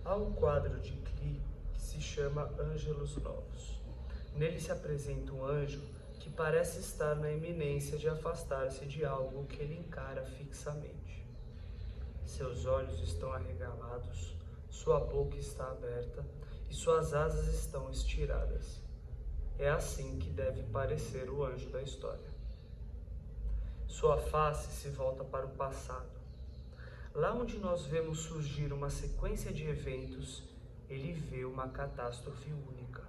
Há um quadro de Klee que se chama Ângelos Novos. Nele se apresenta um anjo que parece estar na iminência de afastar-se de algo que ele encara fixamente. Seus olhos estão arregalados, sua boca está aberta e suas asas estão estiradas. É assim que deve parecer o anjo da história. Sua face se volta para o passado. Lá onde nós vemos surgir uma sequência de eventos, ele vê uma catástrofe única,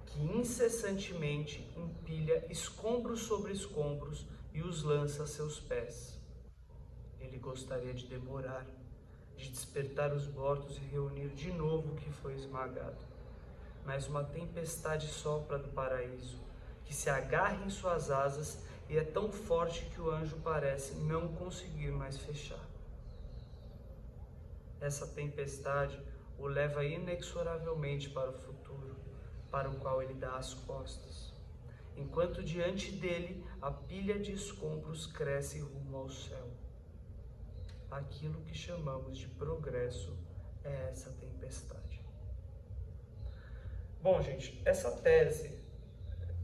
que incessantemente empilha escombros sobre escombros e os lança a seus pés. Ele gostaria de demorar, de despertar os mortos e reunir de novo o que foi esmagado. Mas uma tempestade sopra do paraíso, que se agarra em suas asas e é tão forte que o anjo parece não conseguir mais fechar. Essa tempestade o leva inexoravelmente para o futuro, para o qual ele dá as costas, enquanto diante dele a pilha de escombros cresce rumo ao céu. Aquilo que chamamos de progresso é essa tempestade. Bom, gente, essa tese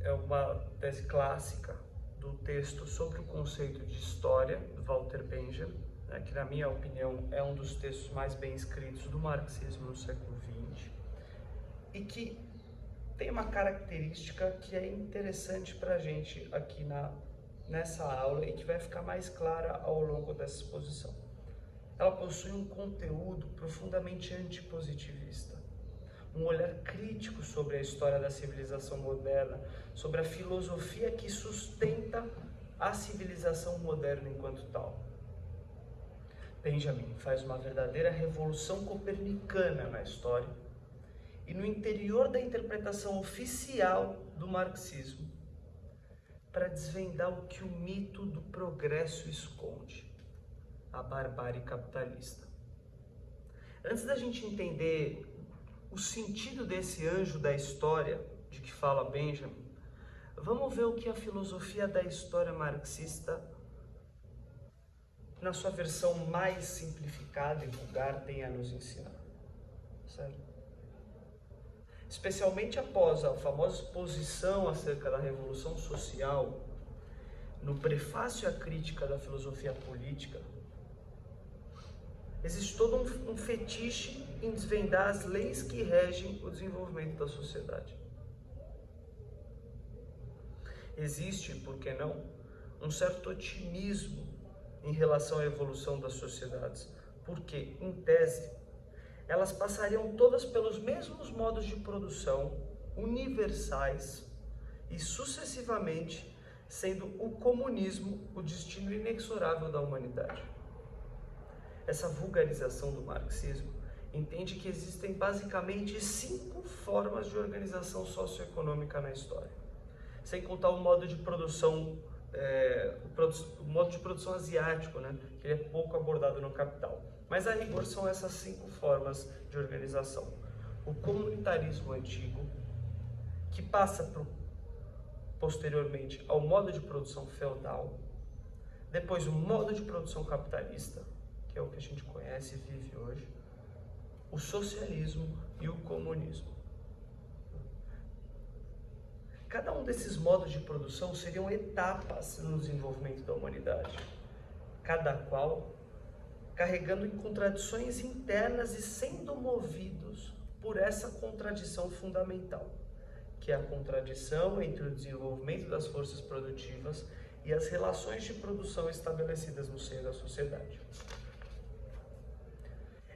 é uma tese clássica do texto sobre o conceito de história, do Walter Benjamin, que na minha opinião é um dos textos mais bem escritos do marxismo no século XX, e que tem uma característica que é interessante para a gente aqui nessa aula e que vai ficar mais clara ao longo dessa exposição. Ela possui um conteúdo profundamente antipositivista, um olhar crítico sobre a história da civilização moderna, sobre a filosofia que sustenta a civilização moderna enquanto tal. Benjamin faz uma verdadeira revolução copernicana na história e no interior da interpretação oficial do marxismo para desvendar o que o mito do progresso esconde, a barbárie capitalista. Antes da gente entender o sentido desse anjo da história de que fala Benjamin, vamos ver o que a filosofia da história marxista, na sua versão mais simplificada e vulgar, tem a nos ensinar, certo? Especialmente após a famosa exposição acerca da Revolução Social, no prefácio à crítica da filosofia política, existe todo um fetiche em desvendar as leis que regem o desenvolvimento da sociedade. Existe, por que não, um certo otimismo em relação à evolução das sociedades, porque, em tese, elas passariam todas pelos mesmos modos de produção, universais e sucessivamente, sendo o comunismo o destino inexorável da humanidade. Essa vulgarização do marxismo entende que existem basicamente 5 formas de organização socioeconômica na história, sem contar o modo de produção asiático, que ele é pouco abordado no Capital. Mas a rigor são essas 5 formas de organização. O comunitarismo antigo, que passa posteriormente ao modo de produção feudal, depois o modo de produção capitalista, que é o que a gente conhece e vive hoje, o socialismo e o comunismo. Cada um desses modos de produção seriam etapas no desenvolvimento da humanidade, cada qual carregando em contradições internas e sendo movidos por essa contradição fundamental, que é a contradição entre o desenvolvimento das forças produtivas e as relações de produção estabelecidas no seio da sociedade.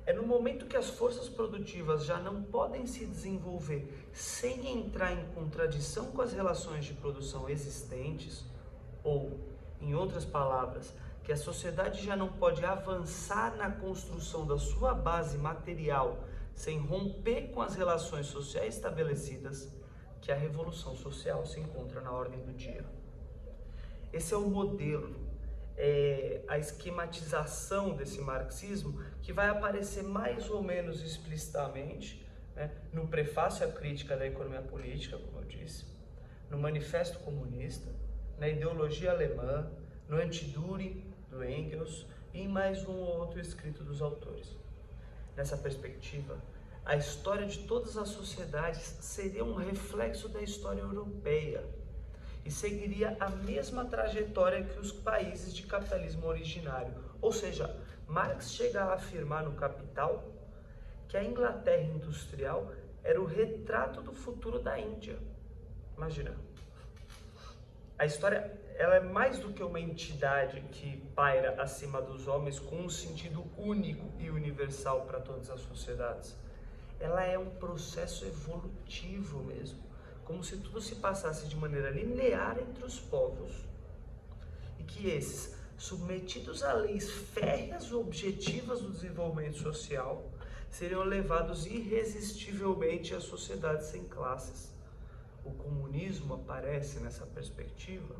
É no momento que as forças produtivas já não podem se desenvolver sem entrar em contradição com as relações de produção existentes, ou, em outras palavras, que a sociedade já não pode avançar na construção da sua base material sem romper com as relações sociais estabelecidas, que a revolução social se encontra na ordem do dia. Esse é o modelo, a esquematização desse marxismo, que vai aparecer mais ou menos explicitamente no prefácio à crítica da economia política, como eu disse, no Manifesto Comunista, na ideologia alemã, no Antidüring do Engels e em mais um ou outro escrito dos autores. Nessa perspectiva, a história de todas as sociedades seria um reflexo da história europeia e seguiria a mesma trajetória que os países de capitalismo originário. Ou seja, Marx chega a afirmar no Capital que a Inglaterra industrial era o retrato do futuro da Índia. Imagina. A história, ela é mais do que uma entidade que paira acima dos homens com um sentido único e universal para todas as sociedades. Ela é um processo evolutivo mesmo, como se tudo se passasse de maneira linear entre os povos e que esses, submetidos a leis férreas e objetivas do desenvolvimento social, seriam levados irresistivelmente a sociedades sem classes. O comunismo aparece nessa perspectiva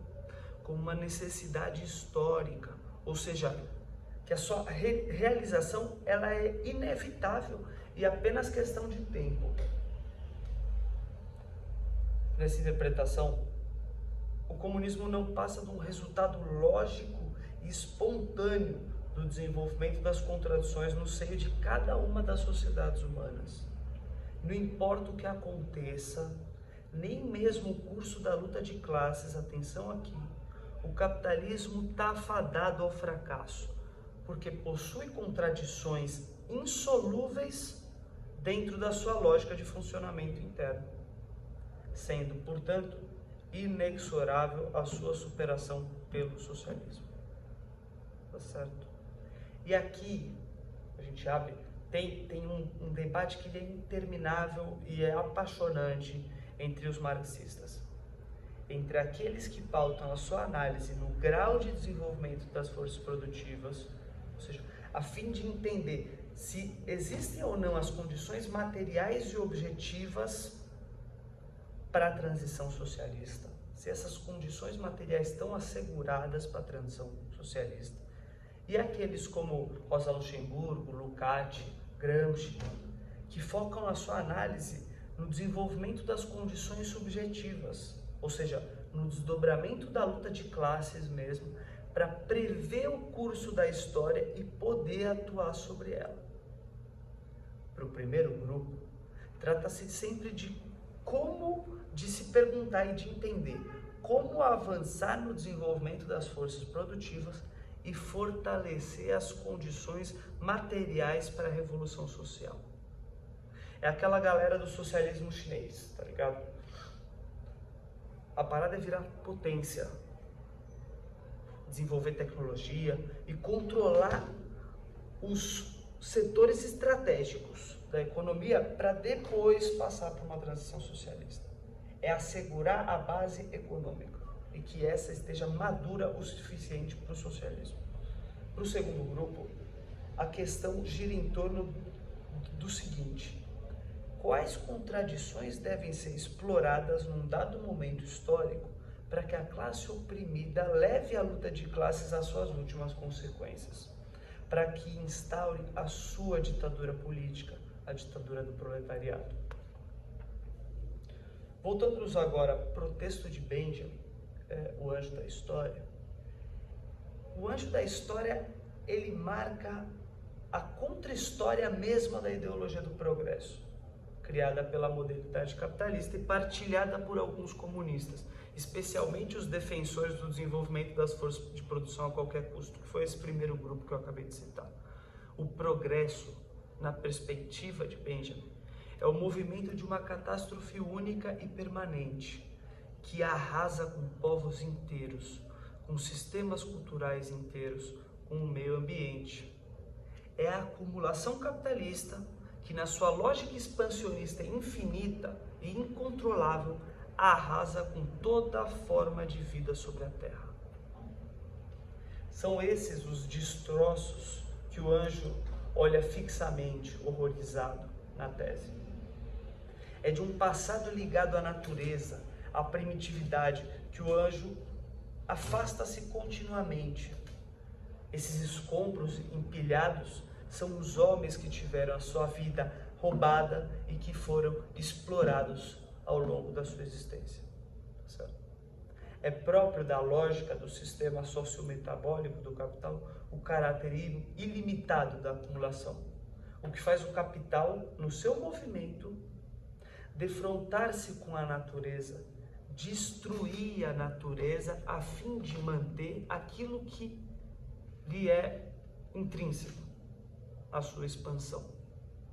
como uma necessidade histórica, ou seja, que a sua realização ela é inevitável e apenas questão de tempo. Nessa interpretação, o comunismo não passa de um resultado lógico e espontâneo do desenvolvimento das contradições no seio de cada uma das sociedades humanas. Não importa o que aconteça, nem mesmo o curso da luta de classes, atenção aqui, o capitalismo está fadado ao fracasso, porque possui contradições insolúveis dentro da sua lógica de funcionamento interno, sendo, portanto, inexorável a sua superação pelo socialismo. Tá certo? E aqui, a gente abre, tem um debate que é interminável e é apaixonante entre os marxistas, entre aqueles que pautam a sua análise no grau de desenvolvimento das forças produtivas, ou seja, a fim de entender se existem ou não as condições materiais e objetivas para a transição socialista, se essas condições materiais estão asseguradas para a transição socialista. E aqueles como Rosa Luxemburgo, Lukács, Gramsci, que focam a sua análise no desenvolvimento das condições subjetivas, ou seja, no desdobramento da luta de classes mesmo, para prever o curso da história e poder atuar sobre ela. Para o primeiro grupo, trata-se sempre de se perguntar e de entender como avançar no desenvolvimento das forças produtivas e fortalecer as condições materiais para a revolução social. É aquela galera do socialismo chinês, tá ligado? A parada é virar potência, desenvolver tecnologia e controlar os setores estratégicos da economia para depois passar por uma transição socialista. É assegurar a base econômica e que essa esteja madura o suficiente para o socialismo. Para o segundo grupo, a questão gira em torno do seguinte: quais contradições devem ser exploradas num dado momento histórico para que a classe oprimida leve a luta de classes às suas últimas consequências, para que instaure a sua ditadura política, a ditadura do proletariado. Voltando-nos agora para o texto de Benjamin, o Anjo da História. O Anjo da História, ele marca a contra-história mesma da ideologia do progresso, criada pela modernidade capitalista e partilhada por alguns comunistas, especialmente os defensores do desenvolvimento das forças de produção a qualquer custo, que foi esse primeiro grupo que eu acabei de citar. O progresso, na perspectiva de Benjamin, é o movimento de uma catástrofe única e permanente, que arrasa com povos inteiros, com sistemas culturais inteiros, com o meio ambiente. É a acumulação capitalista que, na sua lógica expansionista infinita e incontrolável, arrasa com toda a forma de vida sobre a Terra. São esses os destroços que o anjo olha fixamente, horrorizado, na tese. É de um passado ligado à natureza, à primitividade, que o anjo afasta-se continuamente. Esses escombros empilhados são os homens que tiveram a sua vida roubada e que foram explorados ao longo da sua existência. Certo? É próprio da lógica do sistema sociometabólico do capital o caráter ilimitado da acumulação, O que faz o capital, no seu movimento, defrontar-se com a natureza, destruir a natureza a fim de manter aquilo que lhe é intrínseco, a sua expansão.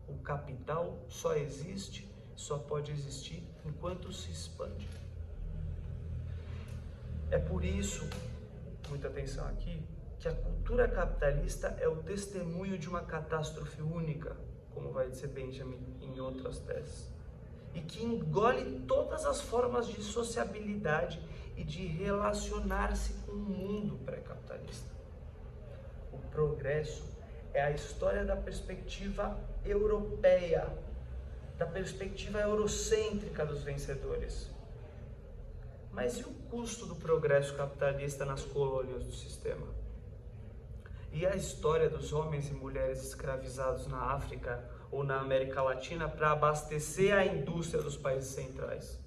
O capital só existe, só pode existir enquanto se expande. É por isso, muita atenção aqui, que a cultura capitalista é o testemunho de uma catástrofe única, como vai dizer Benjamin em outras teses, e que engole todas as formas de sociabilidade e de relacionar-se com o mundo pré-capitalista. O progresso é a história da perspectiva europeia, da perspectiva eurocêntrica dos vencedores. Mas e o custo do progresso capitalista nas colônias do sistema? E a história dos homens e mulheres escravizados na África ou na América Latina para abastecer a indústria dos países centrais?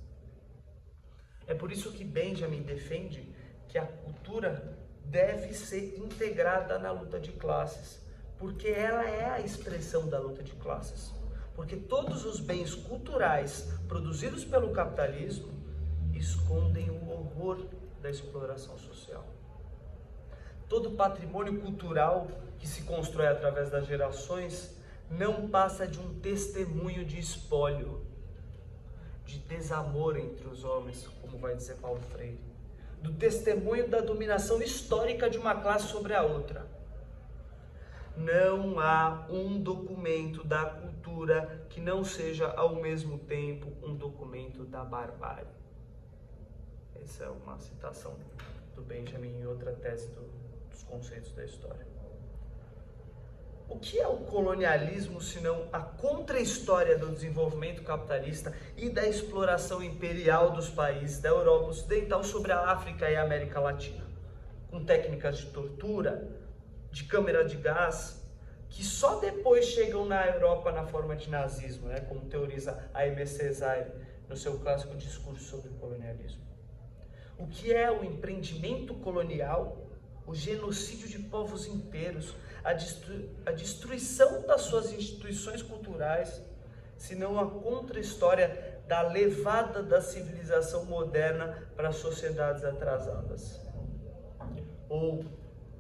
É por isso que Benjamin defende que a cultura deve ser integrada na luta de classes, porque ela é a expressão da luta de classes. Porque todos os bens culturais produzidos pelo capitalismo escondem o horror da exploração social. Todo patrimônio cultural que se constrói através das gerações não passa de um testemunho de espólio, de desamor entre os homens, como vai dizer Paulo Freire, do testemunho da dominação histórica de uma classe sobre a outra. Não há um documento da cultura que não seja ao mesmo tempo um documento da barbárie. Essa é uma citação do Benjamin em outra tese dos conceitos da história. O que é o colonialismo senão a contra-história do desenvolvimento capitalista e da exploração imperial dos países da Europa Ocidental sobre a África e a América Latina, com técnicas de tortura, de câmara de gás, que só depois chegam na Europa na forma de nazismo, como teoriza Aimé Césaire no seu clássico discurso sobre o colonialismo. O que é o empreendimento colonial, o genocídio de povos inteiros, a destruição das suas instituições culturais, senão a contra-história da levada da civilização moderna para sociedades atrasadas? Ou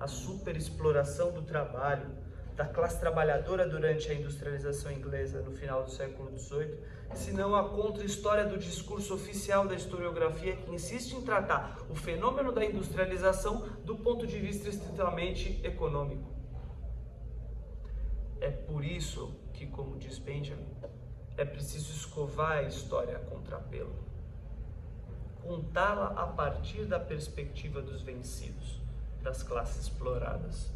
a superexploração do trabalho da classe trabalhadora durante a industrialização inglesa no final do século XVIII, senão a contra-história do discurso oficial da historiografia que insiste em tratar o fenômeno da industrialização do ponto de vista estritamente econômico. É por isso que, como diz Benjamin, é preciso escovar a história a contrapelo, contá-la a partir da perspectiva dos vencidos, das classes exploradas.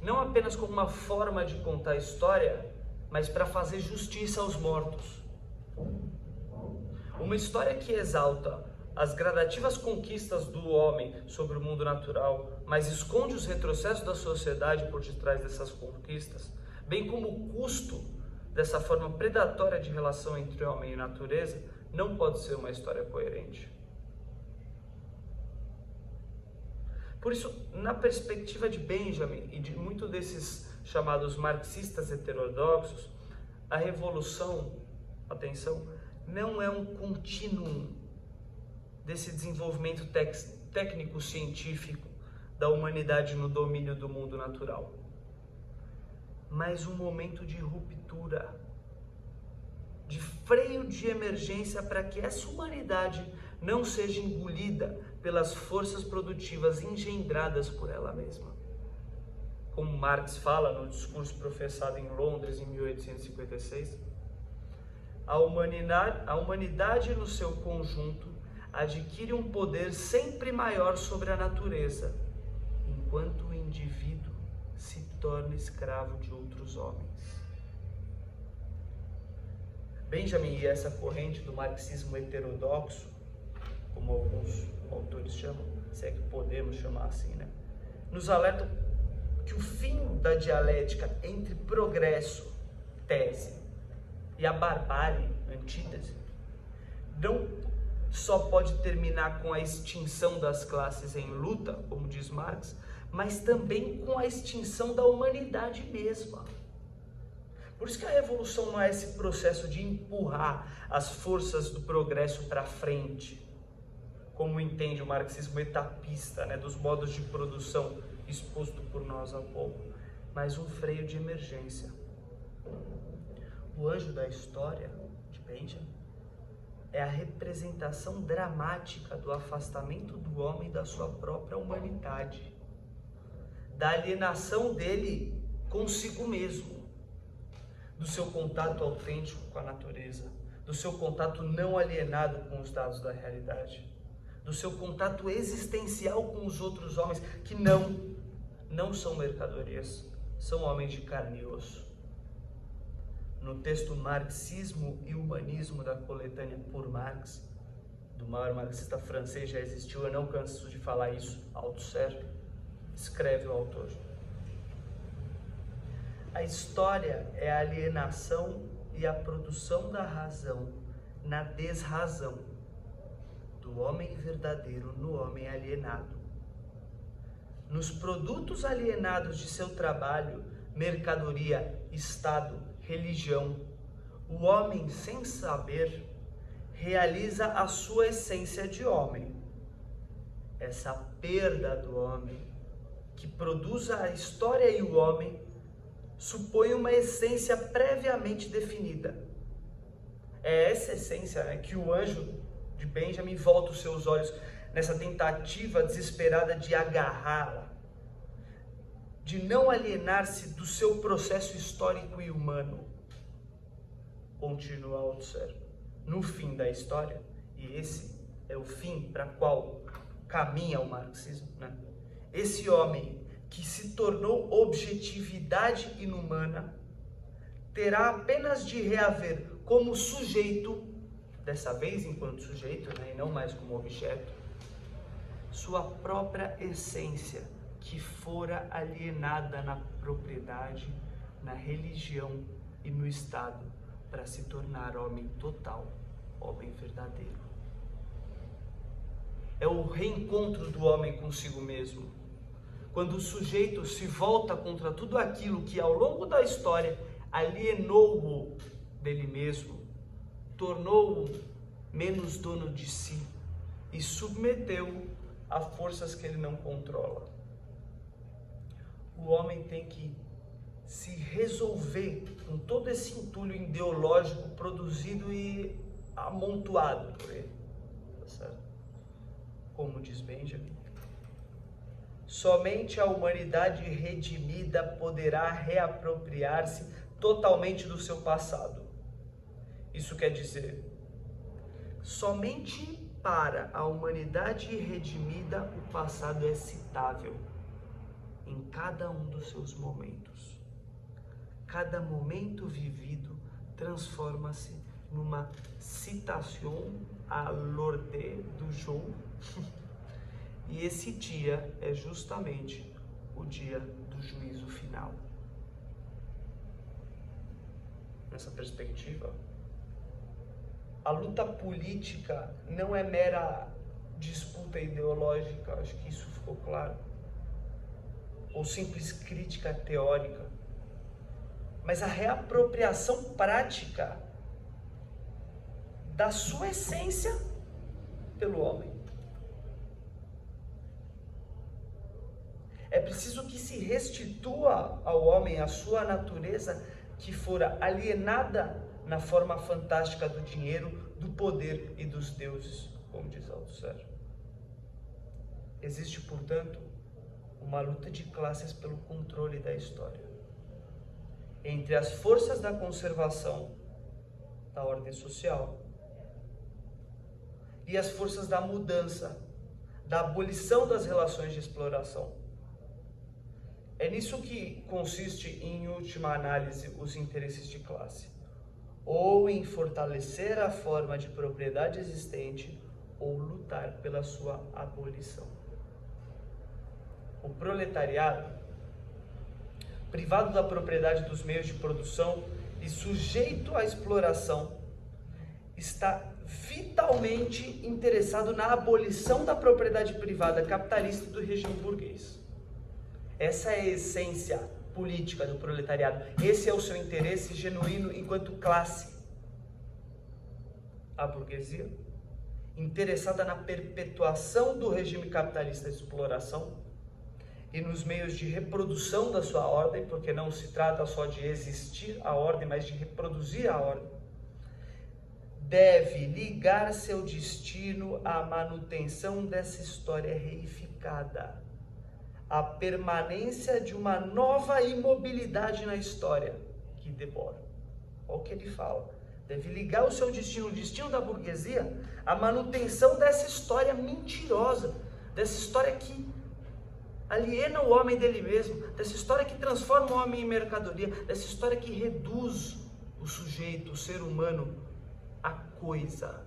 Não apenas como uma forma de contar a história, mas para fazer justiça aos mortos. Uma história que exalta as gradativas conquistas do homem sobre o mundo natural, mas esconde os retrocessos da sociedade por detrás dessas conquistas, bem como o custo dessa forma predatória de relação entre homem e natureza, não pode ser uma história coerente. Por isso, na perspectiva de Benjamin e de muitos desses chamados marxistas heterodoxos, a revolução, atenção, não é um contínuo desse desenvolvimento técnico-científico da humanidade no domínio do mundo natural, mas um momento de ruptura, de freio de emergência para que essa humanidade não seja engolida pelas forças produtivas engendradas por ela mesma. Como Marx fala no discurso professado em Londres em 1856, a humanidade no seu conjunto adquire um poder sempre maior sobre a natureza, enquanto o indivíduo se torna escravo de outros homens. Benjamin e essa corrente do marxismo heterodoxo, como alguns autores chamam, se é que podemos chamar assim, nos alertam que o fim da dialética entre progresso, tese, e a barbárie, antítese, não só pode terminar com a extinção das classes em luta, como diz Marx, mas também com a extinção da humanidade mesma. Por isso que a revolução não é esse processo de empurrar as forças do progresso para frente, como entende o marxismo etapista, dos modos de produção exposto por nós há pouco, mas um freio de emergência. O anjo da história de Benjamin é a representação dramática do afastamento do homem da sua própria humanidade, da alienação dele consigo mesmo, do seu contato autêntico com a natureza, do seu contato não alienado com os dados da realidade, do seu contato existencial com os outros homens que não são mercadorias, são homens de carne e osso. No texto Marxismo e Humanismo da coletânea Por Marx, do maior marxista francês já existiu, eu não canso de falar isso, Althusser, escreve o autor: a história é a alienação e a produção da razão na desrazão, do homem verdadeiro no homem alienado. Nos produtos alienados de seu trabalho, mercadoria, Estado, religião, o homem sem saber realiza a sua essência de homem. Essa perda do homem, que produz a história e o homem, supõe uma essência previamente definida. É essa essência que o anjo de Benjamin volta os seus olhos nessa tentativa desesperada de agarrá-la, de não alienar-se do seu processo histórico e humano. Continua Althusser: no fim da história, e esse é o fim para qual caminha o marxismo, esse homem que se tornou objetividade inumana terá apenas de reaver como sujeito, dessa vez enquanto sujeito, e não mais como objeto, sua própria essência, que fora alienada na propriedade, na religião e no Estado, para se tornar homem total, homem verdadeiro. É o reencontro do homem consigo mesmo, quando o sujeito se volta contra tudo aquilo que ao longo da história alienou-o dele mesmo, tornou-o menos dono de si e submeteu-o a forças que ele não controla. O homem tem que se resolver com todo esse entulho ideológico produzido e amontoado por ele, tá certo? Como diz Benjamin, somente a humanidade redimida poderá reapropriar-se totalmente do seu passado. Isso quer dizer, somente para a humanidade redimida o passado é citável em cada um dos seus momentos. Cada momento vivido transforma-se numa citation à l'ordre do jour. E esse dia é justamente o dia do juízo final. Nessa perspectiva, a luta política não é mera disputa ideológica, acho que isso ficou claro, ou simples crítica teórica, mas a reapropriação prática da sua essência pelo homem. É preciso que se restitua ao homem a sua natureza que fora alienada na forma fantástica do dinheiro, do poder e dos deuses, como diz Althusser. Existe, portanto, uma luta de classes pelo controle da história, entre as forças da conservação da ordem social e as forças da mudança, da abolição das relações de exploração. É nisso que consiste, em última análise, os interesses de classe, ou em fortalecer a forma de propriedade existente, ou lutar pela sua abolição. O proletariado, privado da propriedade dos meios de produção e sujeito à exploração, está vitalmente interessado na abolição da propriedade privada capitalista do regime burguês. Essa é a essência política do proletariado. Esse é o seu interesse genuíno enquanto classe. A burguesia, interessada na perpetuação do regime capitalista de exploração e nos meios de reprodução da sua ordem, porque não se trata só de existir a ordem, mas de reproduzir a ordem, deve ligar seu destino à manutenção dessa história reificada, à permanência de uma nova imobilidade na história que devora. Olha o que ele fala. Deve ligar o seu destino, o destino da burguesia, à manutenção dessa história mentirosa, dessa história que aliena o homem dele mesmo, dessa história que transforma o homem em mercadoria, dessa história que reduz o sujeito, o ser humano, a coisa.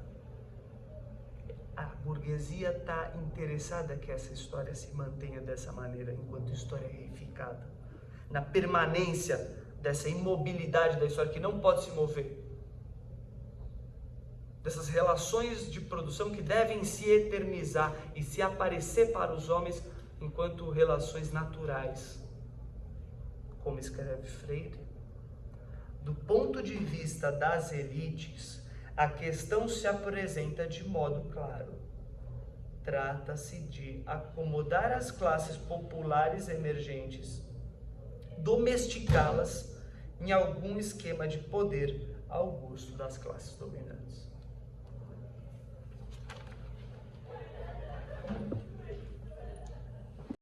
A burguesia está interessada que essa história se mantenha dessa maneira, enquanto história reificada, na permanência dessa imobilidade da história que não pode se mover, dessas relações de produção que devem se eternizar e se aparecer para os homens enquanto relações naturais. Como escreve Freire, do ponto de vista das elites, a questão se apresenta de modo claro. Trata-se de acomodar as classes populares emergentes, domesticá-las em algum esquema de poder ao gosto das classes dominantes.